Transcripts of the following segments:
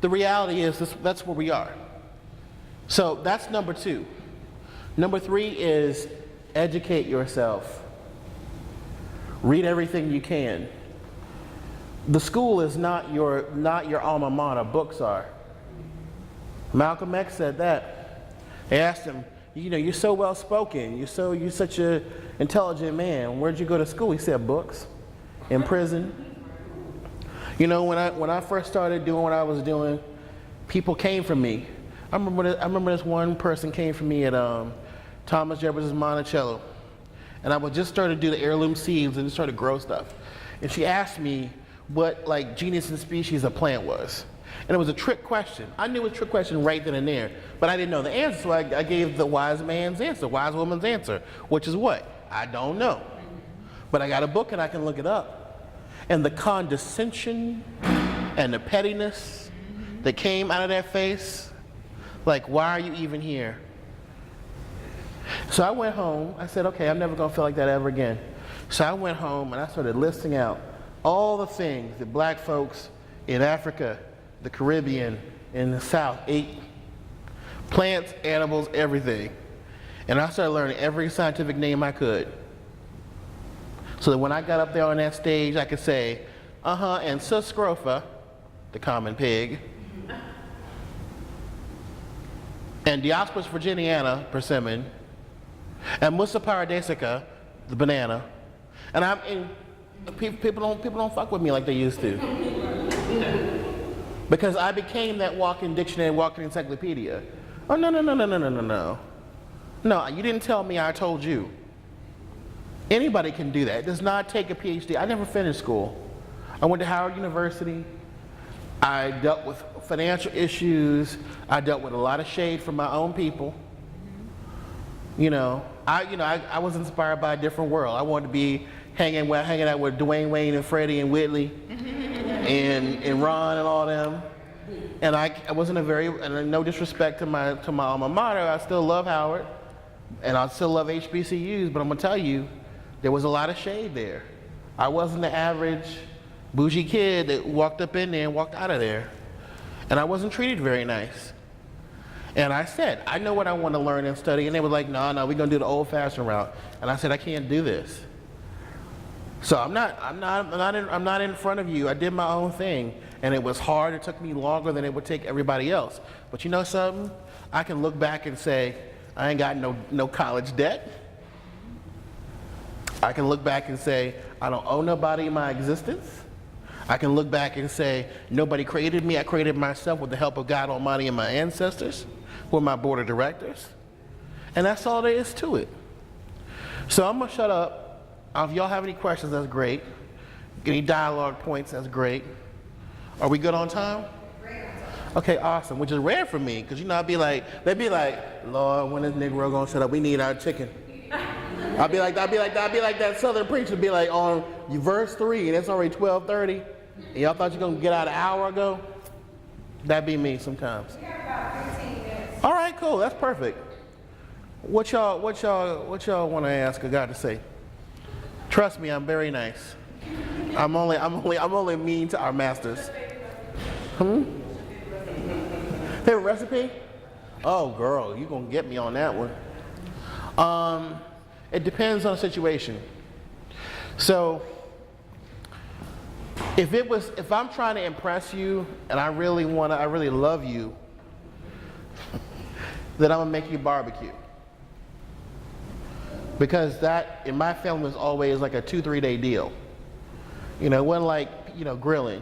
the reality is that's where we are. So that's number 2. Number 3 is educate yourself. Read everything you can. The school is not your alma mater, books are. Malcolm X said that. They asked him, you know, you're so well spoken, you're such an intelligent man. Where'd you go to school? He said, books. In prison. You know, when I first started doing what I was doing, people came for me. I remember this one person came for me at Thomas Jefferson's Monticello, and I would just start to do the heirloom seeds and just start to grow stuff. And she asked me what like genus and species a plant was, and it was a trick question. I knew it was a trick question right then and there, but I didn't know the answer, so I gave the wise man's answer, wise woman's answer, which is what? I don't know. But I got a book and I can look it up. And the condescension and the pettiness that came out of that face, like, why are you even here? So I went home. I said, okay, I'm never going to feel like that ever again. So I went home and I started listing out all the things that black folks in Africa, the Caribbean, in the South ate. Plants, animals, everything. And I started learning every scientific name I could. So that when I got up there on that stage, I could say, and Sus scrofa, the common pig, and Diospis virginiana, persimmon, and Musa paradisica, the banana, and people don't fuck with me like they used to, because I became that walking dictionary, walking encyclopedia. Oh no, you didn't tell me, I told you. Anybody can do that. It does not take a PhD. I never finished school. I went to Howard University. I dealt with financial issues. I dealt with a lot of shade from my own people. I was inspired by a different world. I wanted to be hanging out with Dwayne Wayne and Freddie and Whitley and Ron and all them. And I wasn't and no disrespect to my alma mater, I still love Howard and I still love HBCUs, but I'm gonna tell you, there was a lot of shade there. I wasn't the average bougie kid that walked up in there and walked out of there. And I wasn't treated very nice. And I said, I know what I want to learn and study. And they were like, no, we're gonna do the old fashioned route. And I said, I can't do this. So I'm not in front of you. I did my own thing. And it was hard. It took me longer than it would take everybody else. But you know something? I can look back and say, I ain't got no college debt. I can look back and say, I don't owe nobody my existence. I can look back and say, nobody created me, I created myself with the help of God Almighty and my ancestors, who are my board of directors. And that's all there is to it. So I'm gonna shut up. If y'all have any questions, that's great. Any dialogue points, that's great. Are we good on time? Okay, awesome, which is rare for me, because they'd be like, Lord, when is Negro gonna shut up? We need our chicken. I'll be like that Southern preacher, be like on verse 3, and it's already 12:30, and y'all thought you were gonna get out an hour ago? That'd be me sometimes. We have about 15 minutes. All right, cool, that's perfect. What y'all want to ask or got to say? Trust me, I'm very nice. I'm only mean to our masters. Favorite recipe? Oh, girl, you gonna get me on that one. It depends on the situation. So, if I'm trying to impress you and I really love you, then I'm gonna make you barbecue. Because that, in my family, was always like a 2-3 day deal. It wasn't like, grilling.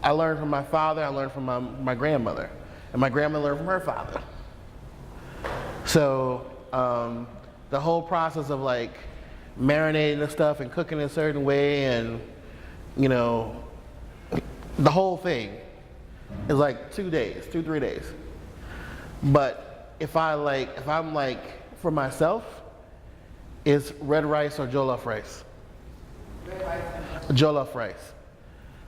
I learned from my father, I learned from my grandmother, and my grandmother learned from her father. So, the whole process of like marinating the stuff and cooking a certain way, and the whole thing is like 2-3 days. But if I'm for myself, it's red rice or jollof rice. Red rice. Jollof rice.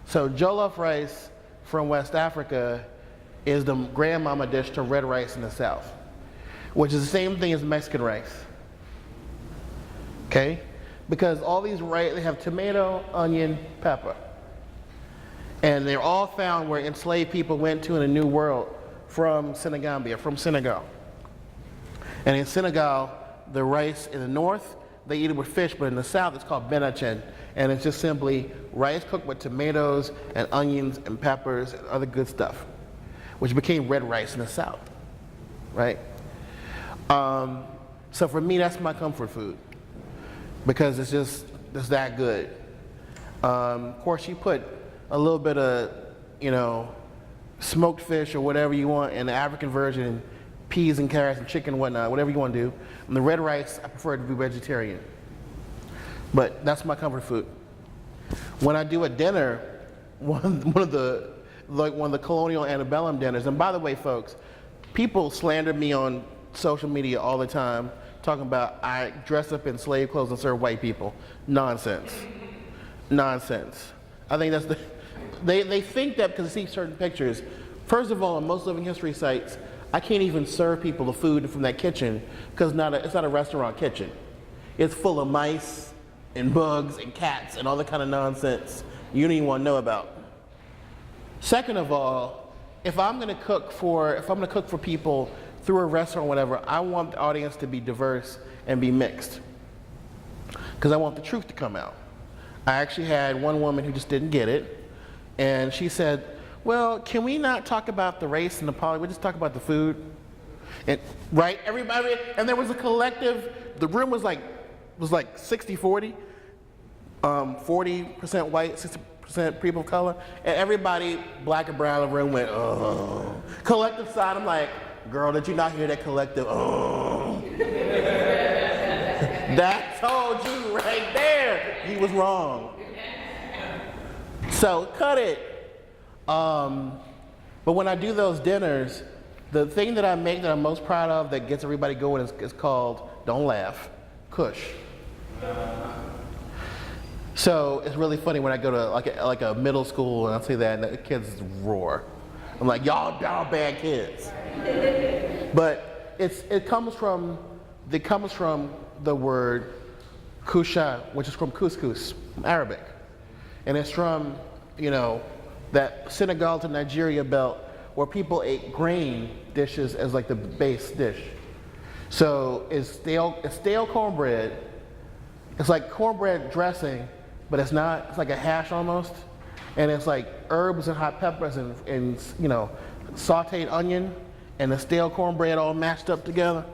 So jollof rice from West Africa is the grandmama dish to red rice in the South, which is the same thing as Mexican rice. Okay? Because all these rice, they have tomato, onion, pepper. And they're all found where enslaved people went to in the New World from Senegambia, from Senegal. And in Senegal, the rice in the north, they eat it with fish, but in the south it's called benachen. And it's just simply rice cooked with tomatoes and onions and peppers and other good stuff, which became red rice in the south, right? So for me, that's my comfort food because it's that good. Of course, you put a little bit of, smoked fish or whatever you want in the African version, peas and carrots and chicken and whatnot, whatever you want to do. And the red rice, I prefer to be vegetarian. But that's my comfort food. When I do a dinner, one of the colonial antebellum dinners, and by the way, folks, people slander me on social media all the time, talking about I dress up in slave clothes and serve white people. Nonsense. Nonsense. I think that's they think that because they see certain pictures. First of all, on most living history sites, I can't even serve people the food from that kitchen because it's not a restaurant kitchen. It's full of mice and bugs and cats and all that kind of nonsense you don't even want to know about. Second of all, if I'm going to cook for people through a restaurant or whatever, I want the audience to be diverse and be mixed because I want the truth to come out. I actually had one woman who just didn't get it, and she said, well, can we not talk about the race and the politics, we just talk about the food? And right, everybody, and there was a collective, the room was like 60-40, 40% white, 60% people of color, and everybody, black and brown in the room went, oh. Collective side, I'm like, girl, did you not hear that collective, oh. That told you right there, he was wrong. So cut it. But when I do those dinners, the thing that I make that I'm most proud of that gets everybody going is called, don't laugh, kush. So it's really funny when I go to like a middle school and I say that and the kids roar. I'm like, y'all bad kids. But it comes from the word kusha, which is from couscous, Arabic. And it's from, that Senegal to Nigeria belt where people ate grain dishes as like the base dish. So it's stale cornbread. It's like cornbread dressing, but it's not, it's like a hash almost. And it's like herbs and hot peppers and sauteed onion and the stale cornbread all mashed up together.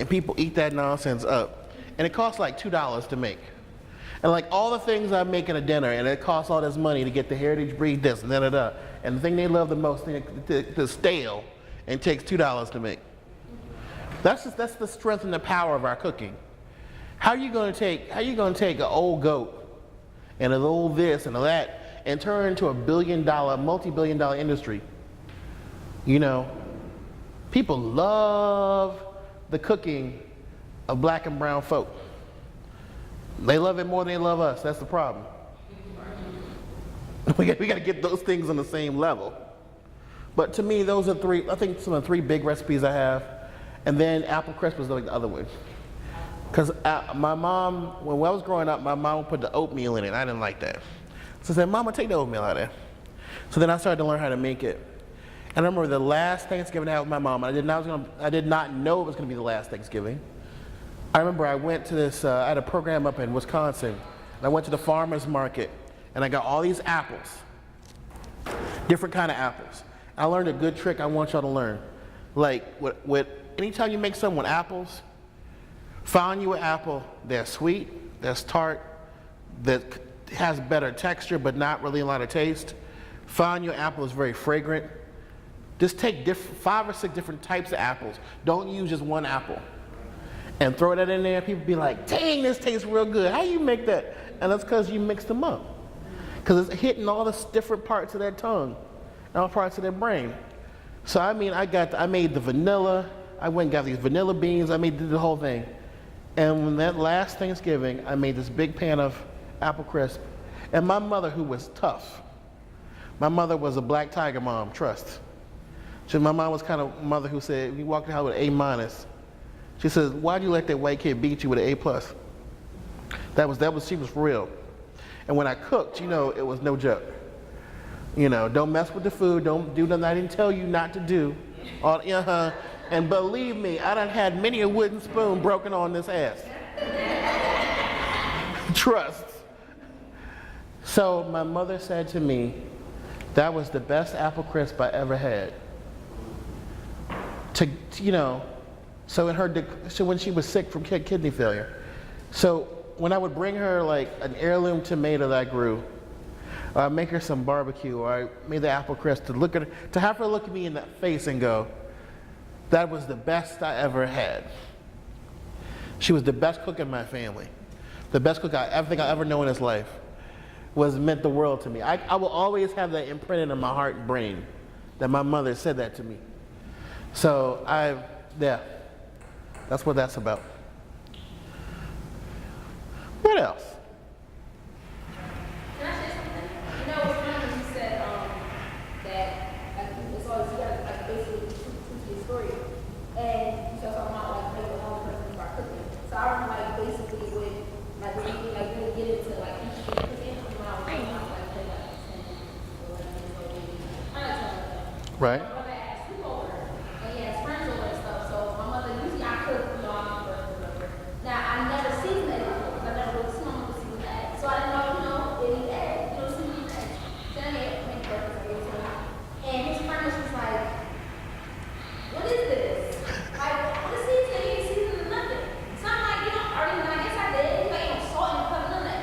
And people eat that nonsense up. And it costs like $2 to make. And like all the things I make in a dinner, and it costs all this money to get the heritage breed this and da-da-da. And the thing they love the most, the stale, and it takes $2 to make. That's the strength and the power of our cooking. How are you going to take an old goat and an old this and a that and turn it into a multi-billion-dollar industry? People love the cooking of black and brown folk. They love it more than they love us. That's the problem. We got to get those things on the same level. But to me, those are some of the three big recipes I have. And then apple crisp is like the other one. Because my mom, when I was growing up, my mom would put the oatmeal in it. I didn't like that. So I said, Mama, take the oatmeal out of there. So then I started to learn how to make it. And I remember the last Thanksgiving I had with my mom, I did not know it was going to be the last Thanksgiving. I remember I went to I had a program up in Wisconsin, and I went to the farmer's market, and I got all these apples, different kind of apples. I learned a good trick I want y'all to learn. Like, anytime you make something with apples, find you an apple that's sweet, that's tart, that has better texture but not really a lot of taste. Find your apple that's very fragrant. Just take 5 or 6 different types of apples. Don't use just one apple. And throw that in there, people be like, dang, this tastes real good. How you make that? And that's because you mixed them up. Because it's hitting all the different parts of their tongue, all parts of their brain. So I made the vanilla, I went and got these vanilla beans, did the whole thing. And when that last Thanksgiving, I made this big pan of apple crisp. And my mother, who was tough, my mother was a black tiger mom, trust. My mom was kind of a mother who said, we walked out with an A-. She says, why'd you let that white kid beat you with an A+? She was for real. And when I cooked, it was no joke. You know, don't mess with the food. Don't do nothing I didn't tell you not to do. And believe me, I done had many a wooden spoon broken on this ass. Trust. So my mother said to me, that was the best apple crisp I ever had. So when she was sick from kidney failure. So when I would bring her like an heirloom tomato that I grew, or I'd make her some barbecue, or I made the apple crisp to have her look at me in the face and go, that was the best I ever had. She was the best cook in my family. The best cook everything I ever know in this life meant the world to me. I will always have that imprinted in my heart and brain that my mother said that to me. So that's what that's about. What else? Can I say something? You know, it's funny when you said that it's always you gotta like basically teach your story, and you start talking about like maybe the only person start cooking. So I remember like basically when you like really get into like each cooking, when I was like 10 or 11 years old, maybe. I don't know. Right. My brother had sleepover, and he has friends over and stuff. So my mother usually I cook, you know, I'm the first. Now I never seasoned it before because I never really seen my mother season that. So I didn't know, you know, any egg, you know, seasoning egg. Then I made breakfast, I gave it to him. And his friend was just like, what is this? Like, what is seasoning? You ain't seasoning nothing. So I'm like, you know, already, I guess I did. He's like, you know, salt and pepper, none of that.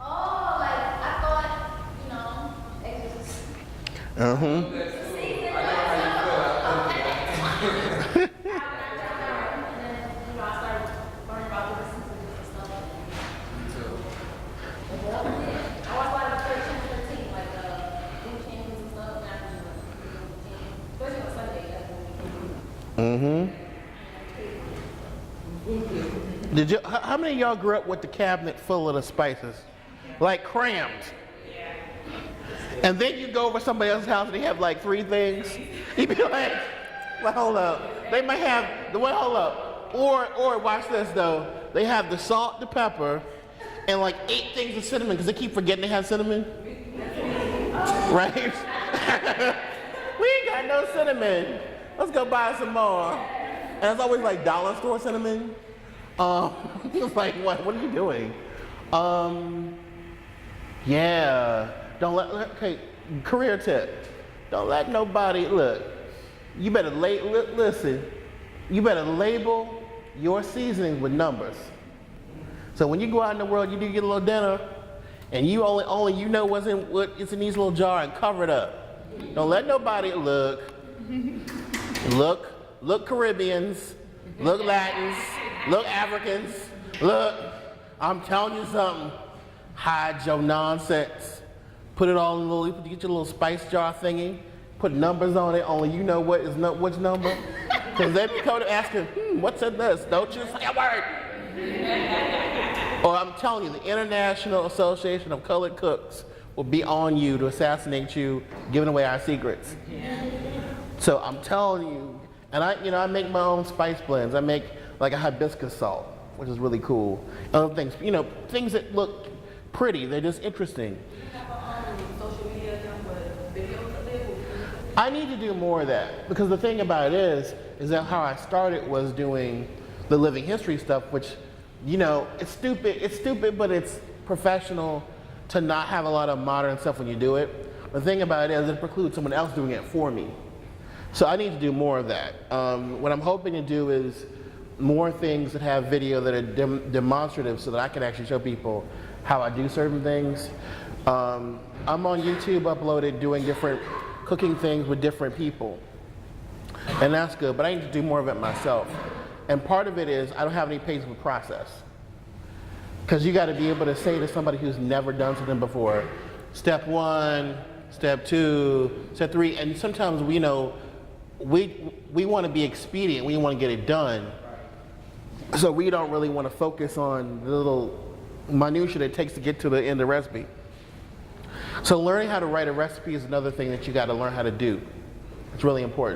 Oh, like, I thought, you know, eggs was just seasoning. How many of y'all grew up with the cabinet full of the spices? Like crammed. And then you go over somebody else's house and they have like 3 things. You be like, well, hold up. They might have hold up. Or watch this though. They have the salt, the pepper, and like 8 things of cinnamon because they keep forgetting they have cinnamon. Right? We ain't got no cinnamon. Let's go buy some more. And it's always like dollar store cinnamon. It's like, what are you doing? Yeah. Okay, career tip. Don't let nobody, look, you better listen, you better label your seasonings with numbers. So when you go out in the world, you do get a little dinner, and you only you know what's in these little jar and cover it up. Don't let nobody look Caribbeans, look Latins, look Africans, look, I'm telling you something, hide your nonsense. Put it all in a little, get your little spice jar thingy, put numbers on it, only you know which number. Because they be coming asking, what's in this? Don't you say a word. Or I'm telling you, the International Association of Colored Cooks will be on you to assassinate you, giving away our secrets. So I'm telling you, and I make my own spice blends. I make like a hibiscus salt, which is really cool. Other things, things that look pretty, they're just interesting. I need to do more of that because the thing about it is that how I started was doing the living history stuff, which, it's stupid, but it's professional to not have a lot of modern stuff when you do it. The thing about it is it precludes someone else doing it for me. So I need to do more of that. What I'm hoping to do is more things that have video that are demonstrative so that I can actually show people how I do certain things. I'm on YouTube uploaded doing different cooking things with different people. And that's good, but I need to do more of it myself. And part of it is I don't have any patience with process. Because you got to be able to say to somebody who's never done something before, step 1, step 2, step 3, and sometimes we want to be expedient, we want to get it done. So we don't really want to focus on the little minutiae that it takes to get to the end of the recipe. So learning how to write a recipe is another thing that you got to learn how to do. It's really important.